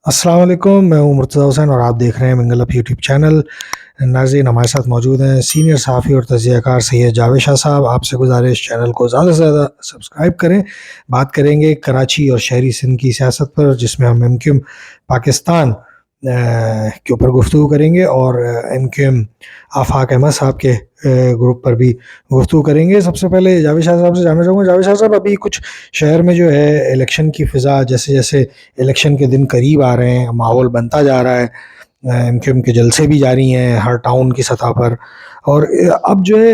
अस्सलाम वालेकुम, मैं हूँ मुर्तज़ा हुसैन और आप देख रहे हैं मिंगल अप यूट्यूब चैनल। नाज़रीन, हमारे साथ मौजूद हैं सीनियर सहाफ़ी और तज़कियाकार सैयद जावेद शाह साहब। आपसे गुज़ारिश, चैनल को ज़्यादा से ज़्यादा सब्सक्राइब करें। बात करेंगे कराची और शहरी सिंध की सियासत पर, जिसमें हम एमक्यूएम पाकिस्तान के ऊपर गुफ्तगू करेंगे और एमक्यूएम आफाक अहमद साहब के ग्रुप पर भी गुफ्तगू करेंगे। सबसे पहले जावेद शाह साहब से जानना चाहूँगा, जावेद शाह साहब, अभी कुछ शहर में जो है इलेक्शन की फ़िज़ा, जैसे जैसे इलेक्शन के दिन करीब आ रहे हैं, माहौल बनता जा रहा है, एमक्यूएम के जलसे भी जारी हैं हर टाउन की सतह पर, और अब जो है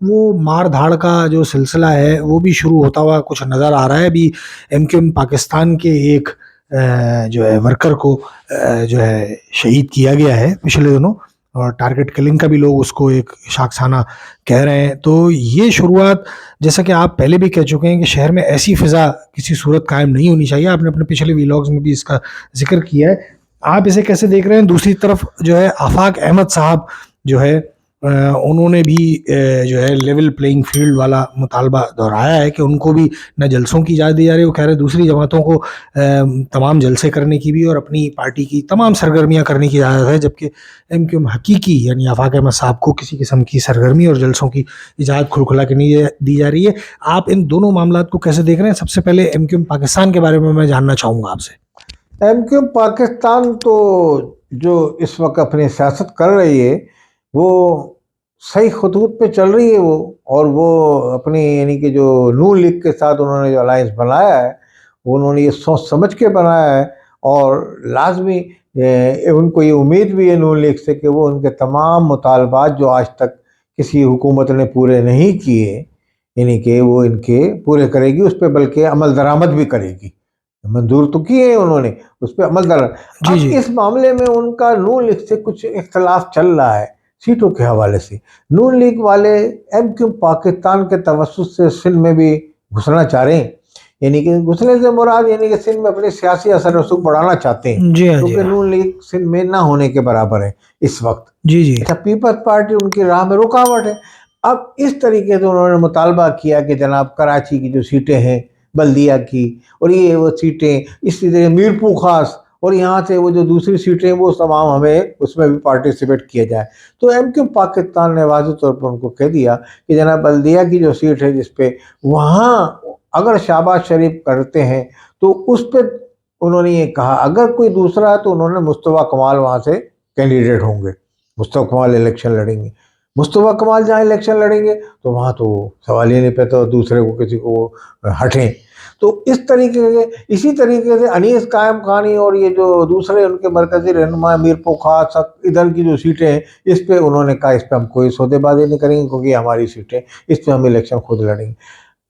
वो मार धाड़ का जो सिलसिला है वो भी शुरू होता हुआ कुछ नज़र आ रहा है। अभी एमक्यूएम पाकिस्तान के एक जो है वर्कर को जो है शहीद किया गया है पिछले दिनों, और टारगेट किलिंग का भी लोग उसको एक शाखसाना कह रहे हैं। तो ये शुरुआत, जैसा कि आप पहले भी कह चुके हैं कि शहर में ऐसी फ़िज़ा किसी सूरत कायम नहीं होनी चाहिए, आपने अपने पिछले वीलॉग्स में भी इसका ज़िक्र किया है। आप इसे कैसे देख रहे हैं? दूसरी तरफ जो है आफाक अहमद साहब जो है उन्होंने भी जो है लेवल प्लेइंग फील्ड वाला मुतालबा दोहराया है कि उनको भी न जलसों की इजाज़त दी जा रही है। वो कह रहे हैं दूसरी जमातों को तमाम जलसे करने की भी और अपनी पार्टी की तमाम सरगर्मियाँ करने की इजाज़त है, जबकि एमक्यूएम हकीकी यानी आफाक अहमद साहब को किसी किस्म की सरगर्मी और जलसों की इजाज़त खुलखुला के नहीं दी जा रही है। आप इन दोनों मामलात को कैसे देख रहे हैं? सबसे पहले एमक्यूएम पाकिस्तान के बारे में मैं जानना चाहूँगा आपसे। एमक्यूएम पाकिस्तान तो जो इस वक्त अपनी सियासत कर रही है वो सही खतूत पे चल रही है वो, और वो अपनी यानी कि जो नून लीग के साथ उन्होंने जो अलायंस बनाया है वो उन्होंने ये सोच समझ के बनाया है, और लाजमी उनको ये उम्मीद भी है नून लीग से कि वो उनके तमाम मुतालबात जो आज तक किसी हुकूमत ने पूरे नहीं किए यानी कि वो इनके पूरे करेगी, उस पर बल्कि अमल दरामद भी करेगी। मंजूर तो किए हैं उन्होंने, उस पर अमल दरामद। जी, अब जी। इस मामले में उनका नून लीग से कुछ इख्तलाफ चल रहा है सीटों के हवाले से। नून लीग वाले एमक्यूएम पाकिस्तान के तवस्सुत से सिंध में भी घुसना चाह रहे हैं, यानी कि घुसने से मुराद यानी कि सिंध में अपने सियासी असर रसूख बढ़ाना चाहते हैं, जी हाँ, जी क्योंकि हाँ। नून लीग सिंध में ना होने के बराबर है इस वक्त। जी, जी। अच्छा, पीपल्स पार्टी उनकी राह में रुकावट है। अब इस तरीके से उन्होंने मुतालबा किया कि जनाब कराची की जो सीटें हैं बल्दिया की, और ये वो सीटें, इसी तरह मीरपुर खास, और यहाँ से वो जो दूसरी सीटें वो तमाम हमें उसमें भी पार्टिसिपेट किया जाए। तो एमक्यूएम पाकिस्तान ने वाज़ेह तौर पर उनको कह दिया कि जनाब बल्दिया की जो सीट है जिसपे वहाँ अगर शहबाज शरीफ करते हैं तो उस पर उन्होंने ये कहा, अगर कोई दूसरा है तो उन्होंने मुस्तफा कमाल वहाँ से कैंडिडेट होंगे, मुस्तफा कमाल इलेक्शन लड़ेंगे। मुस्तफा कमाल जहाँ इलेक्शन लड़ेंगे तो वहाँ तो सवाल ही नहीं पैदा दूसरे को किसी को हटें। तो इस तरीके से, इसी तरीके से अनीस कायम खानी और ये जो दूसरे उनके मरकजी रहनुमा मीरपुर खास इधर की जो सीटें हैं इस पे उन्होंने कहा इस पे हम कोई सौदेबाजी नहीं करेंगे, क्योंकि हमारी सीटें, इस पे हम इलेक्शन खुद लड़ेंगे।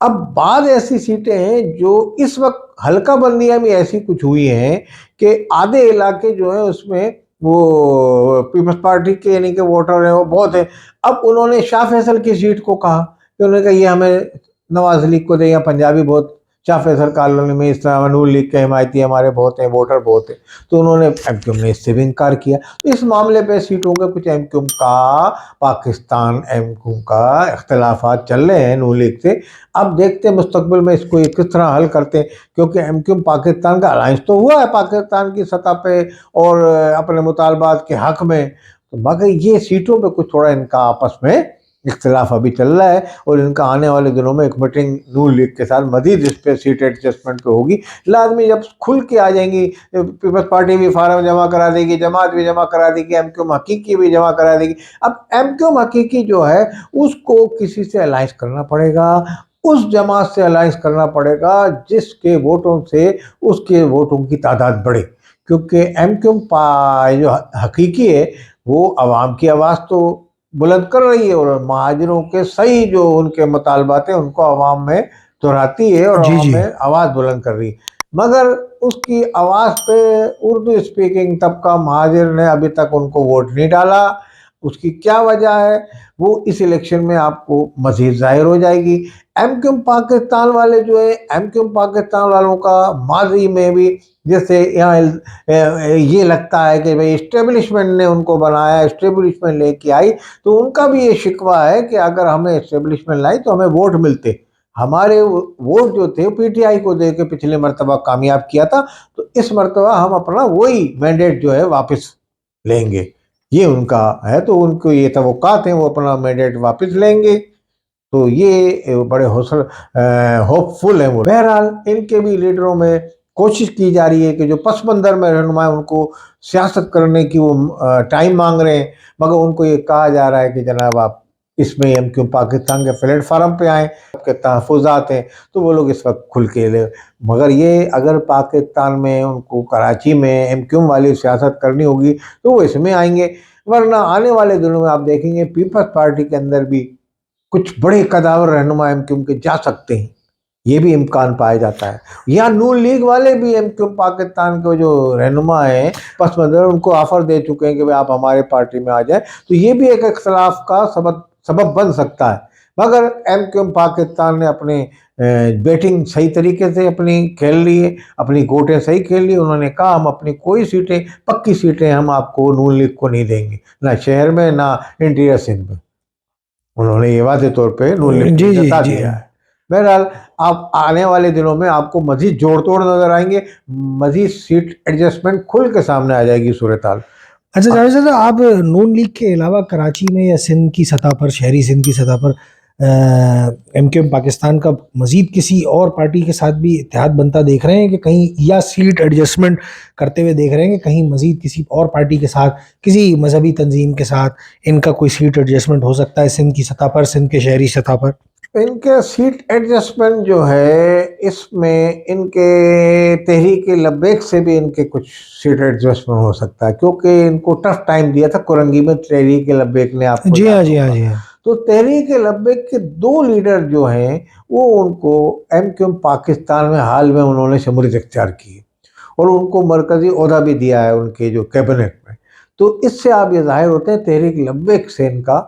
अब बाद ऐसी सीटें हैं जो इस वक्त हल्का बंदियां में ऐसी कुछ हुई हैं कि आधे इलाके जो है उसमें वो पीपल्स पार्टी के यानी कि वोटर है वो बहुत है। अब उन्होंने शाह फैसल की सीट को कहा कि उन्होंने कहा ये हमें नवाज लीग को दे, या पंजाबी बहुत शाह फैसल कॉलोनी में इस तरह नून लीग के हिमायती हमारे बहुत हैं, वोटर बहुत हैं, तो उन्होंने एमक्यूएम ने इससे भी इनकार किया। तो इस मामले पे सीटों के कुछ एमक्यूएम का पाकिस्तान एमक्यूएम का इख्तलाफात चल रहे हैं नून लीग से। अब देखते हैं मुस्तकबिल में इसको ये किस तरह हल करते हैं, क्योंकि एमक्यूएम पाकिस्तान का अलायंस तो हुआ है पाकिस्तान की सतह पे और अपने मुतालबात के हक में, तो मगर ये सीटों पे कुछ थोड़ा इनका आपस में इख्तलाफ अभी चल रहा है, और इनका आने वाले दिनों में एक मीटिंग नून लीग के साथ मजीद इस पर सीट एडजस्टमेंट पे होगी। लाजमी जब खुल के आ जाएंगी, पीपल्स पार्टी भी फार्म जमा करा देगी, जमात भी जमा करा देगी, एमक्यूएम हकीकी भी जमा करा देगी। अब एमक्यूएम हकीकी जो है उसको किसी से अलायंस करना पड़ेगा, उस जमात से अलायंस करना पड़ेगा जिसके वोटों से उसके वोटों की तादाद बढ़े, क्योंकि एमक्यूएम जो हकीकी है वो अवाम की आवाज़ तो बुलंद कर रही है, और महाजरों के सही जो उनके मुतालबात हैं उनको अवाम में दोहराती है और जी, अवाम जी। में आवाज़ बुलंद कर रही है। मगर उसकी आवाज़ पे उर्दू स्पीकिंग तबका महाजिर ने अभी तक उनको वोट नहीं डाला। उसकी क्या वजह है वो इस इलेक्शन में आपको मज़ीद ज़ाहिर हो जाएगी। एमक्यूएम पाकिस्तान वाले जो है, एमक्यूएम पाकिस्तान वालों का माजी में भी जैसे यहाँ ये लगता है कि भाई इस्टेब्लिशमेंट ने उनको बनाया, इस्टेब्लिशमेंट लेके आई, तो उनका भी ये शिकवा है कि अगर हमें इस्टेब्लिशमेंट लाई तो हमें वोट मिलते, ہمارے ووٹ جو تھے پی ٹی آئی کو دے کے پچھلے مرتبہ کامیاب کیا تھا، تو اس مرتبہ ہم اپنا وہی مینڈیٹ جو ہے واپس لیں گے، یہ ان کا ہے، تو ان کو یہ توقعات ہیں وہ اپنا مینڈیٹ واپس لیں گے، تو یہ بڑے ہوپ فل ہیں وہ۔ بہرحال ان کے بھی لیڈروں میں کوشش کی جا رہی ہے کہ جو پس منظر میں رہنما ان کو سیاست کرنے کی وہ ٹائم مانگ رہے ہیں، مگر ان کو یہ کہا جا رہا ہے کہ جناب آپ اس میں ایم کیو پاکستان کے پلیٹ فارم پہ آئیں، آپ کے تحفظات ہیں تو وہ لوگ اس وقت کھل کے لے، مگر یہ اگر پاکستان میں ان کو کراچی میں ایم کیو والی سیاست کرنی ہوگی تو وہ اس میں آئیں گے، ورنہ آنے والے دنوں میں آپ دیکھیں گے پیپلز پارٹی کے اندر بھی کچھ بڑے قداور رہنما ایم کیو کے جا سکتے ہیں، یہ بھی امکان پایا جاتا ہے، یا نون لیگ والے بھی ایم کیو پاکستان کے جو رہنما ہیں پس منظر ان کو آفر دے چکے ہیں کہ آپ ہمارے پارٹی میں آ جائیں، تو یہ بھی ایک اختلاف کا سبب بن سکتا ہے، مگر ایم کیو پاکستان نے اپنے بیٹنگ صحیح طریقے سے اپنی کھیل لی ہے، اپنی گوٹیں صحیح کھیل لی، انہوں نے کہا ہم اپنی کوئی سیٹیں پکی سیٹیں ہم آپ کو نون لیگ کو نہیں دیں گے، نہ شہر میں نہ انٹیریئر سندھ میں، انہوں نے یہ واضح طور پہ نون لیگ کو جتا دیا ہے۔ بہرحال آپ آنے والے دنوں میں آپ کو مزید جوڑ توڑ نظر آئیں گے، مزید سیٹ ایڈجسٹمنٹ کھل کے سامنے آ جائے گی صورتحال۔ اچھا جاوید صاحب، آپ نون لیگ کے علاوہ کراچی میں یا سندھ کی سطح پر، شہری سندھ کی سطح پر ایم کیو ایم پاکستان کا مزید کسی اور پارٹی کے ساتھ بھی اتحاد بنتا دیکھ رہے ہیں کہ کہیں، یا سیٹ ایڈجسٹمنٹ کرتے ہوئے دیکھ رہے ہیں کہ کہیں مزید کسی اور پارٹی کے ساتھ، کسی مذہبی تنظیم کے ساتھ ان کا کوئی سیٹ ایڈجسٹمنٹ ہو سکتا ہے سندھ کی سطح پر، سندھ کے شہری سطح پر؟ ان کے سیٹ ایڈجسٹمنٹ جو ہے اس میں ان کے تحریک لبیک سے بھی ان کے کچھ سیٹ ایڈجسٹمنٹ ہو سکتا ہے، کیونکہ ان کو ٹف ٹائم دیا تھا کرنگی میں تحریک لبیک نے، آپ کو جی ہاں یاد جی ہاں ہوگا۔ جی ہاں۔ تو تحریک لبیک کے 2 لیڈر جو ہیں وہ ان کو ایم کیو پاکستان میں حال میں انہوں نے شمولیت اختیار کی اور ان کو مرکزی عہدہ بھی دیا ہے ان کے جو کیبنٹ میں، تو اس سے آپ یہ ظاہر ہوتے ہیں تحریک لبیک سے ان کا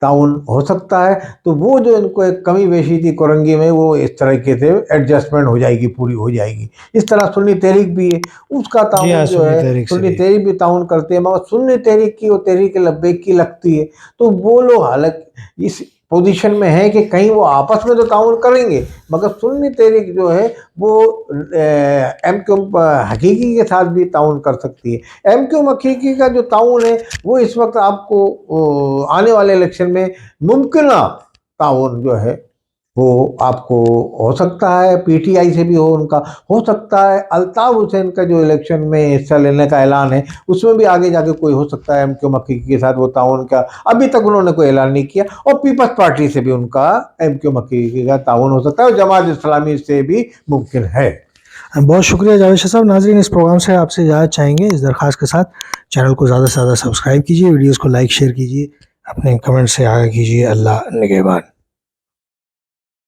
تعاون ہو سکتا ہے، تو وہ جو ان کو ایک کمی بیشی تھی کرنگی میں وہ اس طریقے سے ایڈجسٹمنٹ ہو جائے گی، پوری ہو جائے گی۔ اس طرح سنی تحریک بھی ہے، اس کا تعاون جو ہے سنی تحریک بھی تعاون کرتے ہیں، مگر سنی تحریک کی اور تحریک لبیک کی لگتی ہے، تو وہ لوگ حالانکہ اس پوزیشن میں ہیں کہ کہیں وہ آپس میں تو تعاون کریں گے، مگر سنی تحریک جو ہے وہ ایم کیو حقیقی کے ساتھ بھی تعاون کر سکتی ہے۔ ایم کیو حقیقی کا جو تعاون ہے وہ اس وقت آپ کو آنے والے الیکشن میں ممکنہ تعاون جو ہے وہ آپ کو ہو سکتا ہے، پی ٹی آئی سے بھی ان کا ہو سکتا ہے، الطاف حسین کا جو الیکشن میں حصہ لینے کا اعلان ہے اس میں بھی آگے جا کے کوئی ہو سکتا ہے ایم کیو حقیقی کے ساتھ وہ تعاون کا، ابھی تک انہوں نے کوئی اعلان نہیں کیا، اور پیپلز پارٹی سے بھی ان کا ایم کیو حقیقی کا تعاون ہو سکتا ہے، اور جماعت اسلامی سے بھی ممکن ہے۔ بہت شکریہ جاوید شاہ صاحب۔ ناظرین، اس پروگرام سے آپ سے اجازت چاہیں گے اس درخواست کے ساتھ، چینل کو زیادہ سے زیادہ سبسکرائب کیجیے، ویڈیوز کو لائک شیئر کیجیے، اپنے کمنٹ سے آگاہ کیجیے۔ اللہ نگہبان۔